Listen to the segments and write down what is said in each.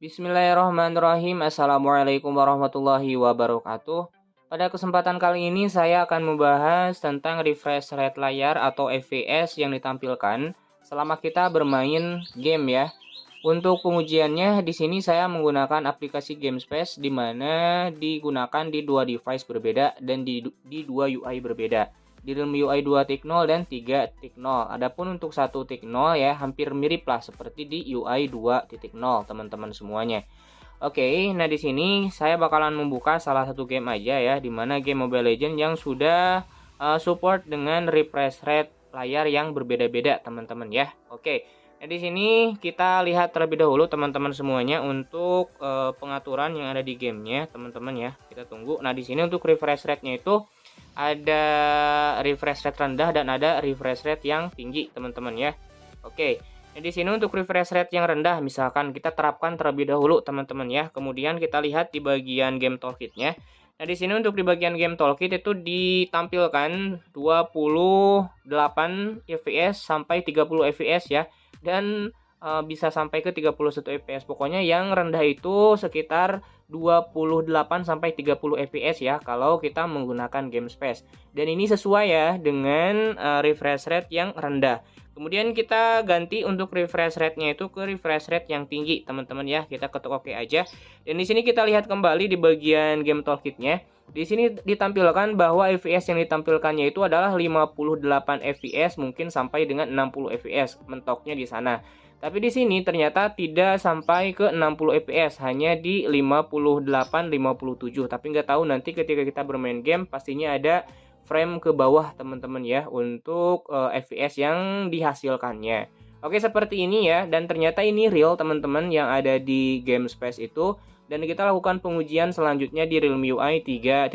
Bismillahirrahmanirrahim. Assalamualaikum warahmatullahi wabarakatuh. Pada kesempatan kali ini saya akan membahas tentang refresh rate layar atau FPS yang ditampilkan selama kita bermain game ya. Untuk pengujiannya di sini saya menggunakan aplikasi GameSpace di mana digunakan di dua device berbeda dan di dua UI berbeda. Di Realme UI 2.0 dan 3.0. Adapun untuk 1.0 ya hampir mirip lah seperti di UI 2.0 teman-teman semuanya. Oke, nah di sini saya bakalan membuka salah satu game aja ya, di mana game Mobile Legends yang sudah support dengan refresh rate layar yang berbeda-beda teman-teman ya. Oke. Nah di sini kita lihat terlebih dahulu teman-teman semuanya untuk pengaturan yang ada di gamenya teman-teman ya. Kita tunggu. Nah di sini untuk refresh rate-nya itu ada refresh rate rendah dan ada refresh rate yang tinggi teman-teman ya. Oke. Nah, di sini untuk refresh rate yang rendah misalkan kita terapkan terlebih dahulu teman-teman ya. Kemudian kita lihat di bagian game toolkit-nya. Nah, di sini untuk di bagian game toolkit itu ditampilkan 28 fps sampai 30 fps ya. Dan bisa sampai ke 31 fps. Pokoknya yang rendah itu sekitar 28 sampai 30 fps ya kalau kita menggunakan GameSpace. Dan ini sesuai ya dengan refresh rate yang rendah. Kemudian kita ganti untuk refresh rate-nya itu ke refresh rate yang tinggi, teman-teman ya. Kita ketuk OK aja. Dan di sini kita lihat kembali di bagian game toolkit-nya. Di sini ditampilkan bahwa FPS yang ditampilkannya itu adalah 58 FPS mungkin sampai dengan 60 FPS mentoknya di sana. Tapi di sini ternyata tidak sampai ke 60 fps, hanya di 58 57. Tapi nggak tahu nanti ketika kita bermain game pastinya ada frame ke bawah teman-teman ya untuk FPS yang dihasilkannya. Oke, seperti ini ya, dan ternyata ini real teman-teman yang ada di GameSpace itu. Dan kita lakukan pengujian selanjutnya di Realme UI 3.0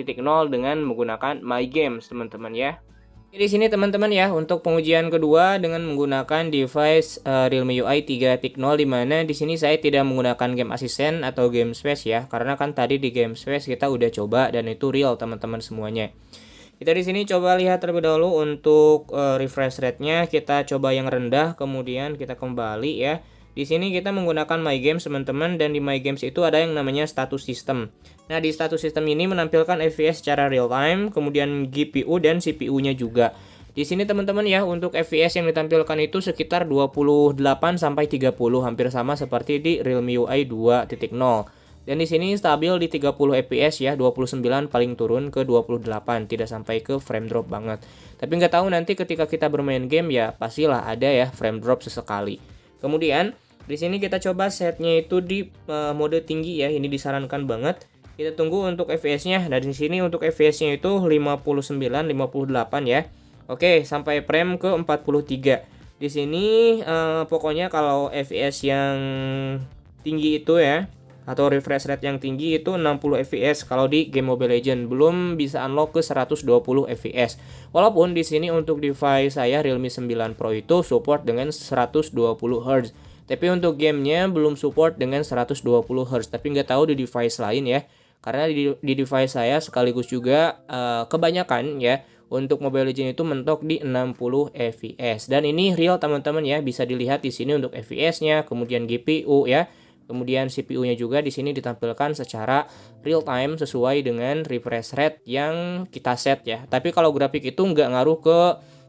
dengan menggunakan My Games teman-teman ya. Di sini teman-teman ya untuk pengujian kedua dengan menggunakan device Realme UI 3.0 di mana di sini saya tidak menggunakan game assistant atau GameSpace ya, karena kan tadi di GameSpace kita udah coba dan itu real teman-teman semuanya. Kita di sini coba lihat terlebih dahulu untuk refresh rate-nya, kita coba yang rendah, kemudian kita kembali ya. Di sini kita menggunakan My Games teman-teman, dan di My Games itu ada yang namanya status system. Nah, di status system ini menampilkan FPS secara real time, kemudian GPU dan CPU-nya juga. Di sini teman-teman ya, untuk FPS yang ditampilkan itu sekitar 28 sampai 30, hampir sama seperti di Realme UI 2.0. Dan di sini stabil di 30 fps ya, 29 paling turun ke 28, tidak sampai ke frame drop banget. Tapi nggak tahu nanti ketika kita bermain game ya, pastilah ada ya frame drop sesekali. Kemudian di sini kita coba setnya itu di mode tinggi ya, ini disarankan banget. Kita tunggu untuk fps-nya. Nah di sini untuk fps-nya itu 59, 58 ya. Oke, sampai frame ke 43. Di sini pokoknya kalau fps yang tinggi itu ya, atau refresh rate yang tinggi itu 60 fps kalau di game Mobile Legends, belum bisa unlock ke 120 fps. Walaupun di sini untuk device saya Realme 9 Pro itu support dengan 120 Hz. Tapi untuk gamenya belum support dengan 120 Hz. Tapi nggak tahu di device lain ya. Karena di device saya sekaligus juga kebanyakan ya untuk Mobile Legends itu mentok di 60 fps. Dan ini real teman-teman ya, bisa dilihat di sini untuk fps-nya, kemudian GPU ya. Kemudian CPU-nya juga di sini ditampilkan secara real time sesuai dengan refresh rate yang kita set ya. Tapi kalau grafik itu nggak ngaruh ke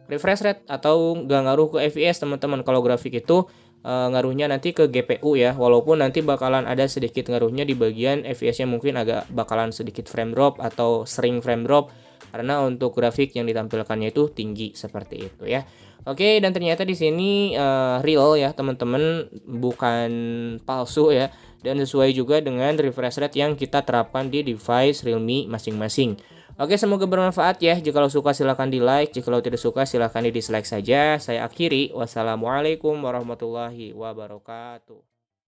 refresh rate atau nggak ngaruh ke FPS teman-teman. Kalau grafik itu ngaruhnya nanti ke GPU ya. Walaupun nanti bakalan ada sedikit ngaruhnya di bagian FPS-nya, mungkin agak bakalan sedikit frame drop atau sering frame drop. Karena untuk grafik yang ditampilkannya itu tinggi seperti itu ya. Oke, dan ternyata di sini real ya teman-teman, bukan palsu ya, dan sesuai juga dengan refresh rate yang kita terapkan di device Realme masing-masing. Oke, semoga bermanfaat ya. Jika suka silahkan di like, jika tidak suka silahkan di dislike saja. Saya akhiri, wassalamualaikum warahmatullahi wabarakatuh.